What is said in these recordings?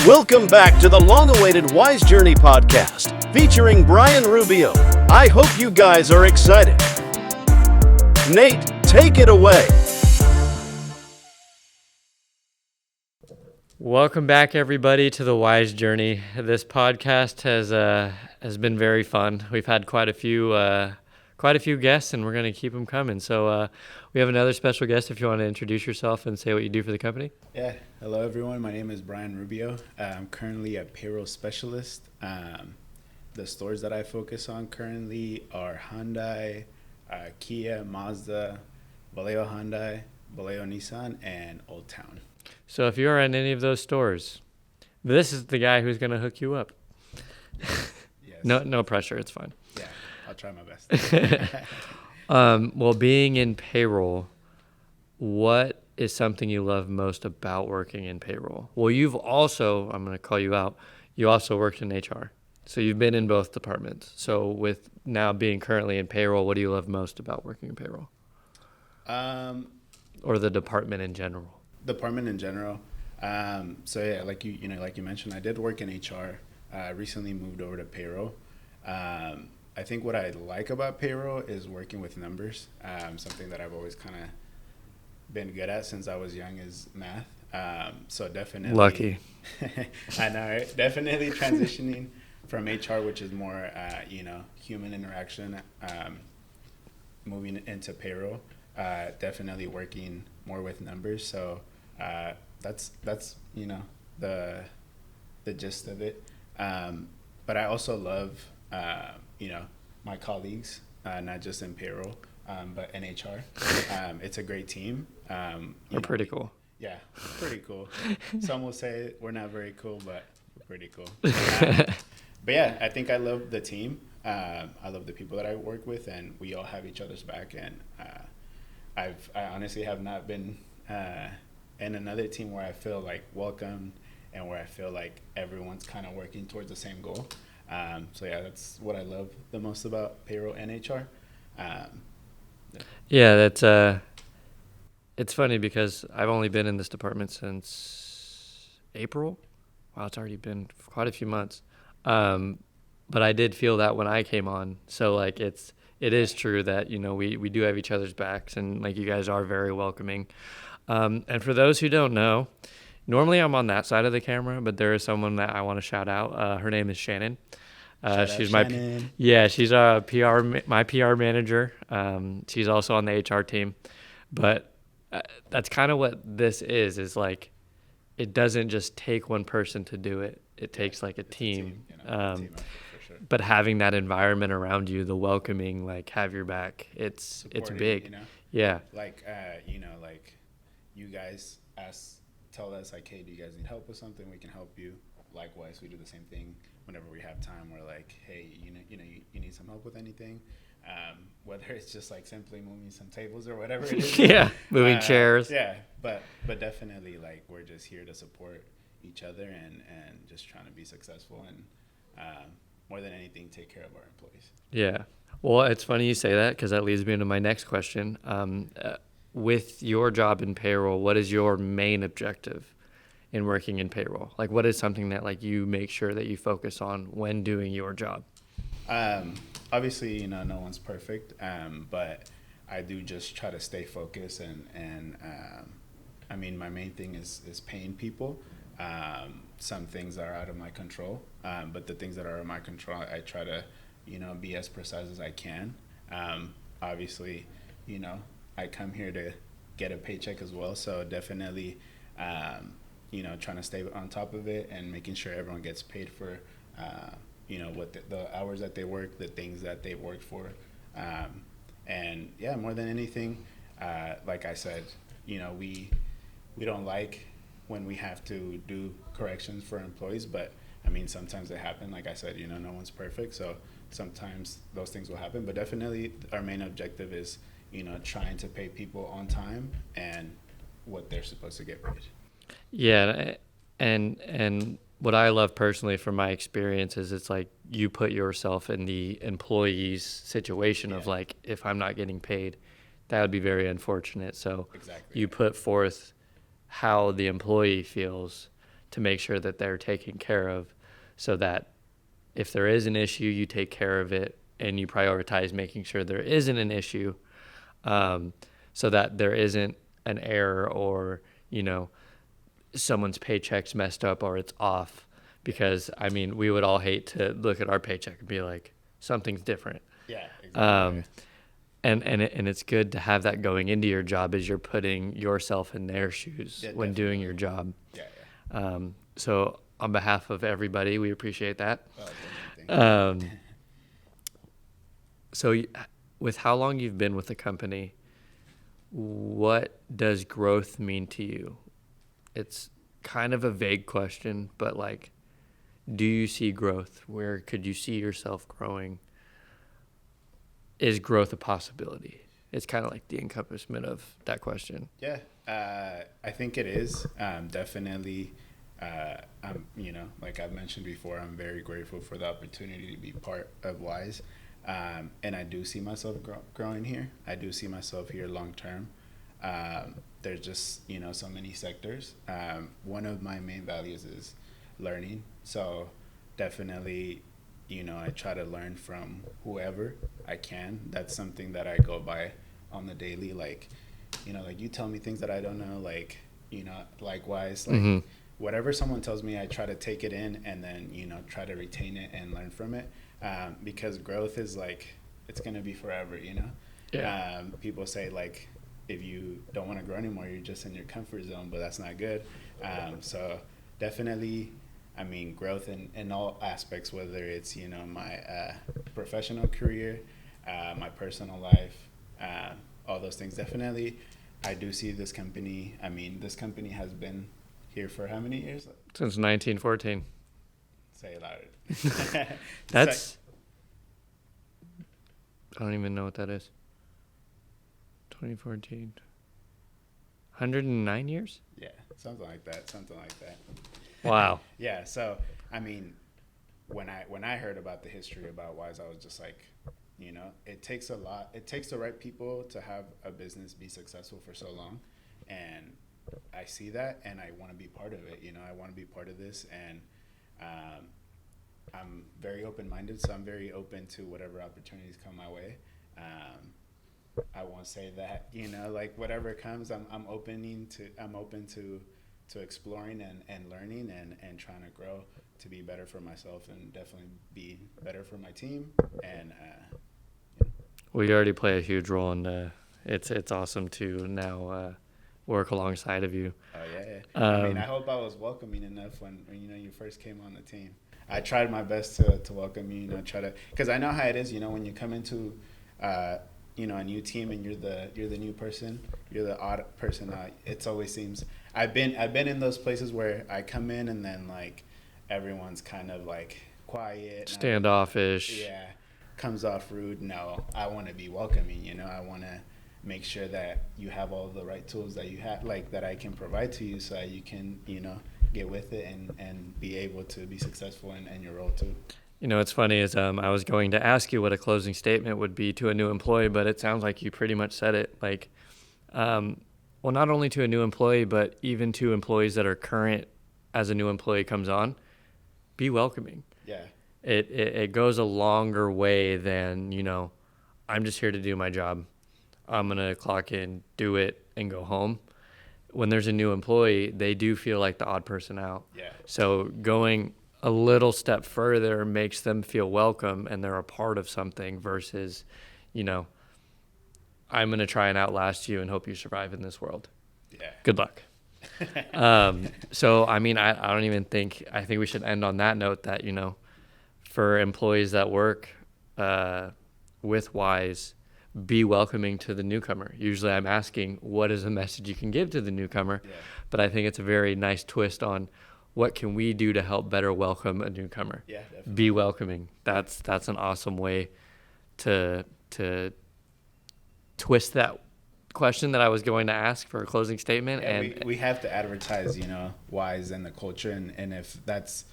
Welcome back to the long-awaited Wise Journey podcast, featuring Bryan Rubio. I hope you guys are excited. Nate, take it away. Welcome back, everybody, to the Wise Journey. This podcast has been very fun. We've had quite a few guests, and we're going to keep them coming. So we have another special guest. If you want to introduce yourself and say what you do for the company. Yeah. Hello, everyone. My name is Bryan Rubio. I'm currently a Payroll Specialist. The stores that I focus on currently are Hyundai, Kia, Mazda, Vallejo Hyundai, Vallejo Nissan, and Old Town. So if you're in any of those stores, this is the guy who's going to hook you up. Yes. No pressure. It's fine. Yeah, I'll try my best. Well, being in payroll, what is something you love most about working in payroll? Well, you've also, I'm going to call you out, you also worked in HR. So you've been in both departments. So with now being currently in payroll, what do you love most about working in payroll? Or the department in general? Department in general. So yeah, like you mentioned, I did work in HR. Recently moved over to payroll. I think what I like about payroll is working with numbers. Something that I've always kind of been good at since I was young is math. So definitely lucky. I know, right? Definitely transitioning from HR, which is more human interaction, moving into payroll. Definitely working more with numbers. So that's the gist of it. But I also love my colleagues, not just in payroll, but in HR. It's a great team. We're pretty cool. Yeah, pretty cool. Some will say we're not very cool, but we're pretty cool. But yeah, I think I love the team. I love the people that I work with, and we all have each other's back. And I honestly have not been in another team where I feel like welcomed and where I feel like everyone's kind of working towards the same goal. So yeah, that's what I love the most about payroll and HR. Yeah, that's it's funny because I've only been in this department since April. Wow, it's already been quite a few months. But I did feel that when I came on. So like it is true that, we do have each other's backs, and like you guys are very welcoming. And for those who don't know, normally I'm on that side of the camera, but there is someone that I want to shout out. Her name is Shannon. She's Shannon. She's my PR manager. She's also on the HR team, but that's kind of what this is like, it doesn't just take one person to do it. It takes like a team. Team effort, for sure. But having that environment around you, the welcoming, like have your back, it's big. Yeah. Like, you guys tell us like, hey, do you guys need help with something? We can help you. Likewise, we do the same thing whenever we have time. We're like, hey, you need some help with anything, whether it's just like simply moving some tables or whatever it is. Yeah, moving chairs. Yeah, but definitely like we're just here to support each other and just trying to be successful and more than anything take care of our employees. Yeah. Well, it's funny you say that because that leads me into my next question. With your job in payroll, what is your main objective in working in payroll? Like, what is something that like you make sure that you focus on when doing your job? Obviously, no one's perfect, but I do just try to stay focused and I mean, my main thing is paying people. Some things are out of my control, but the things that are in my control, I try to, be as precise as I can. Obviously, I come here to get a paycheck as well, so definitely, trying to stay on top of it and making sure everyone gets paid for, what the hours that they work, the things that they worked for. And yeah, more than anything, like I said, we don't like when we have to do corrections for employees, but I mean, sometimes they happen. Like I said, no one's perfect, so sometimes those things will happen, but definitely our main objective is, trying to pay people on time and what they're supposed to get paid. Yeah, and what I love personally from my experience is it's like you put yourself in the employee's situation of like, if I'm not getting paid, that would be very unfortunate. So Exactly. you put forth how the employee feels. to make sure that they're taken care of, so that if there is an issue, you take care of it and you prioritize making sure there isn't an issue, so that there isn't an error or, someone's paycheck's messed up or it's off. Because, I mean, we would all hate to look at our paycheck and be like, something's different. Yeah, exactly. And it's good to have that going into your job as you're putting yourself in their shoes when doing your job. Yeah. So on behalf of everybody, we appreciate that. Oh, thank you. So with how long you've been with the company, what does growth mean to you? It's kind of a vague question, but like, do you see growth? Where could you see yourself growing? Is growth a possibility? It's kind of like the encompassment of that question. Yeah, I think it is. Definitely, like I've mentioned before, I'm very grateful for the opportunity to be part of WISE. And I do see myself growing here. I do see myself here long term. There's just, so many sectors. One of my main values is learning. So definitely, I try to learn from whoever I can. That's something that I go by on the daily. Like, like you tell me things that I don't know, like, likewise, like whatever someone tells me, I try to take it in and then, try to retain it and learn from it. Because growth is like, it's going to be forever, Yeah. People say like, if you don't want to grow anymore, you're just in your comfort zone, but that's not good. So definitely, I mean, growth in all aspects, whether it's, my professional career, my personal life, all those things. Definitely, I do see this company. I mean, this company has been here for how many years? Since 1914. Say it louder. That's, I don't even know what that is. 2014. 109 years? Yeah, something like that. Wow. Yeah, so I mean, when I heard about the history about WISE, I was just like, it takes a lot. It takes the right people to have a business be successful for so long, and I see that, and I want to be part of it. I want to be part of this, and I'm very open-minded, so I'm very open to whatever opportunities come my way. I won't say that, like whatever comes, I'm open to exploring and learning and trying to grow to be better for myself and definitely be better for my team. And Well, you already play a huge role, and it's awesome to now work alongside of you. Oh yeah. I mean, I hope I was welcoming enough when you first came on the team. I tried my best to welcome you. Because I know how it is. When you come into a new team and you're the new person, you're the odd person out. It always seems I've been in those places where I come in and then like everyone's kind of like quiet, standoffish. Yeah, comes off rude. No, I want to be welcoming. I want to make sure that you have all the right tools that you have, like that I can provide to you, so that you can get with it and be able to be successful in your role too. What's funny is I was going to ask you what a closing statement would be to a new employee, but it sounds like you pretty much said it. Like, well, not only to a new employee, but even to employees that are current as a new employee comes on, be welcoming. Yeah. It goes a longer way than, I'm just here to do my job. I'm going to clock in, do it, and go home. When there's a new employee, they do feel like the odd person out. Yeah. So going a little step further makes them feel welcome and they're a part of something versus, I'm going to try and outlast you and hope you survive in this world. Yeah. Good luck. So, I mean, I don't even think, I think we should end on that note that, for employees that work with WISE, be welcoming to the newcomer. Usually I'm asking, what is a message you can give to the newcomer? Yeah. But I think it's a very nice twist on what can we do to help better welcome a newcomer. Yeah, definitely. Be welcoming. That's an awesome way to twist that question that I was going to ask for a closing statement. Yeah, and we have to advertise, WISE and the culture, and if that's,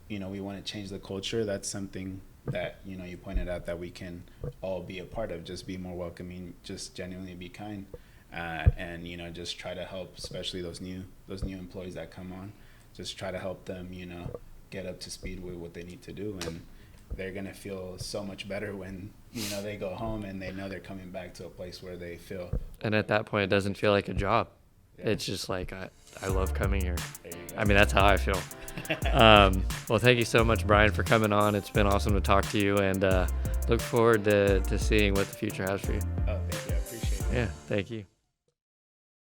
we want to change the culture, that's something that you pointed out that we can all be a part of. Just be more welcoming, just genuinely be kind, and just try to help, especially those new employees that come on. just try to help them, get up to speed with what they need to do. And they're going to feel so much better when, they go home and they know they're coming back to a place where they feel. And at that point, it doesn't feel like a job. Yeah. It's just like, I love coming here. I mean, that's how I feel. Well, thank you so much, Bryan, for coming on. It's been awesome to talk to you, and look forward to seeing what the future has for you. Oh, thank you. I appreciate it. Yeah, thank you.